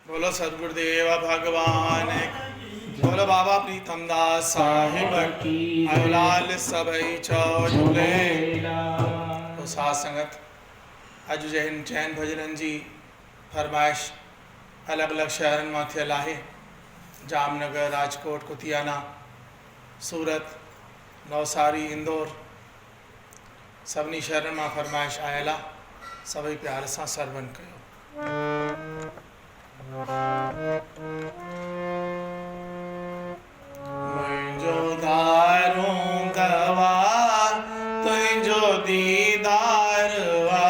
बोलो सदगुरुदेव भगवान, बोलो बाबा प्रीतम दास साहिब अवलाल सबई चौले। तो साथ संगत अज जैन चैन भजन जी फरमाइश अलग अलग शहरन में थियल है। जामनगर, राजकोट, कुतियाना, सूरत, नवसारी, इंदौर सभी शहरन में फरमाइश आयला। सभी प्यार से सरवन कयो। मुझो दारू दवा तुझो दीदारवा,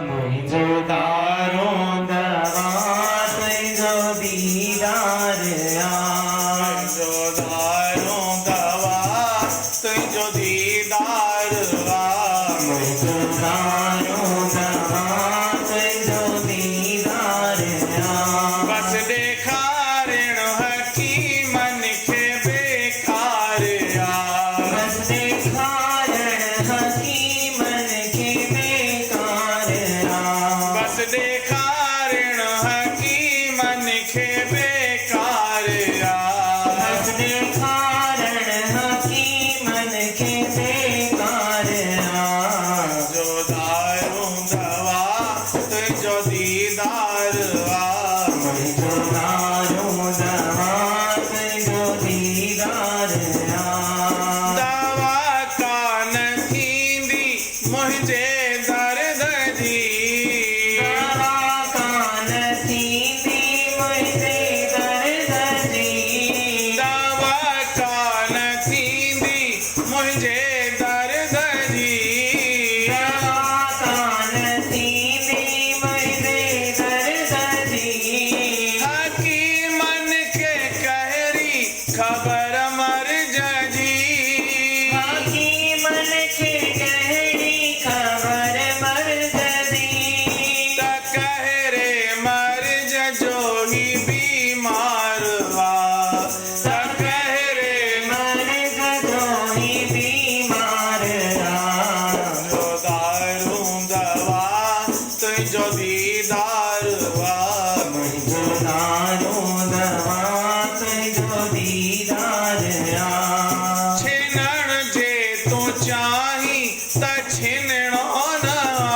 मुझो दारू दवा तुझो दीदारवा, मुझो दारू दवा तुझो दीदारवा, मुझो दारू दवा तुझो दीदारवा। बस देखारण हकीमन के बेकार आ, बस देखारण हकीमन के बेकार आ, बस देखारण हकीमन के बेकार आ। बस देखारण हकीमन के बेकार आ। जो दारू दवा तुझो दीदारवा, मुझो दारू दवा तुझो दीदारवा। दवा कान थींदी मुझे दर्द जी, दवा कान थींदी मुझे दर्द जी, दवा कान थींदी मुझे दर्द जी। दवा कान थींदी मुझे दर्द जी। हकीमन के कहरी खबर मर जी, हकीमन के गहरी खबर मर्द दी। त कहरे मर जो ही बीमार वा, त कहरे मर्द जोही बीमार आ। जो दारू दवा तुझो दीदारवा, मुझो दारू दवा तुझो दीदार आ। छिनण जे तू चाही त छिनणो न आ,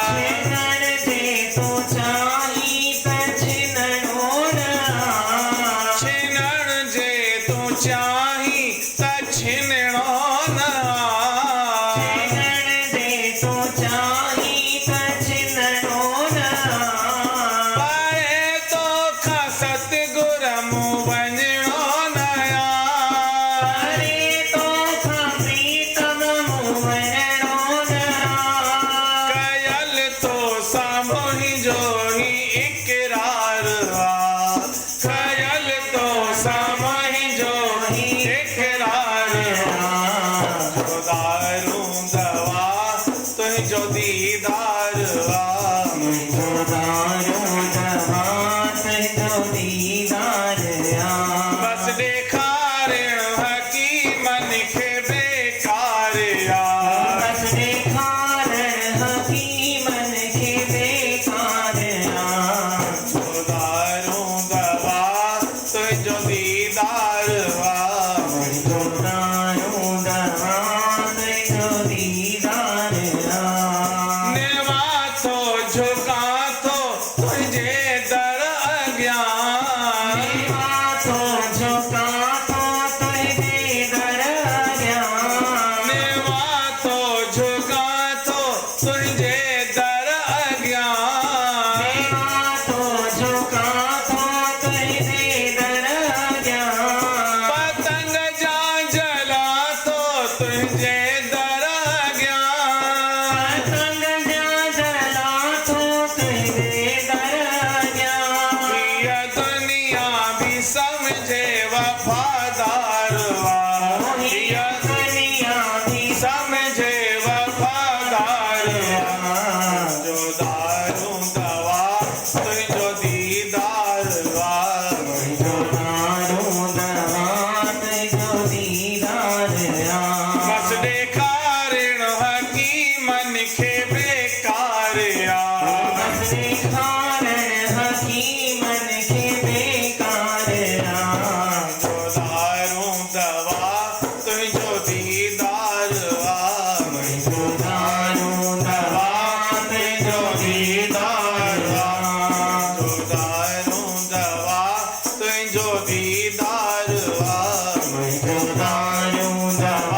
छिनण जे तू चाही त छिनणो न आ। छिनण जे तू चाही त छिनणो न आ। छिनण जे तू चाही त छिनणो न आ। पाए तो खा सतगुर मुँह वञणो न आ, अरे तो खा प्रीतम मुँह वञणो न आ। कयल तो साम्हूं जो ही इकरार आ, कयल तो साम्हूं जो ही इकरार आ। जो दारू दवा तुझो दीदार आ, मुझो दारू दवा तुझो दीदार आ। मन के बेकार राम जो दारू दवा तुझो दीदार मैं जो दारू दवा तुझो दीदार जो दारू दवा तुझो दीदार मैं जो दारू दवा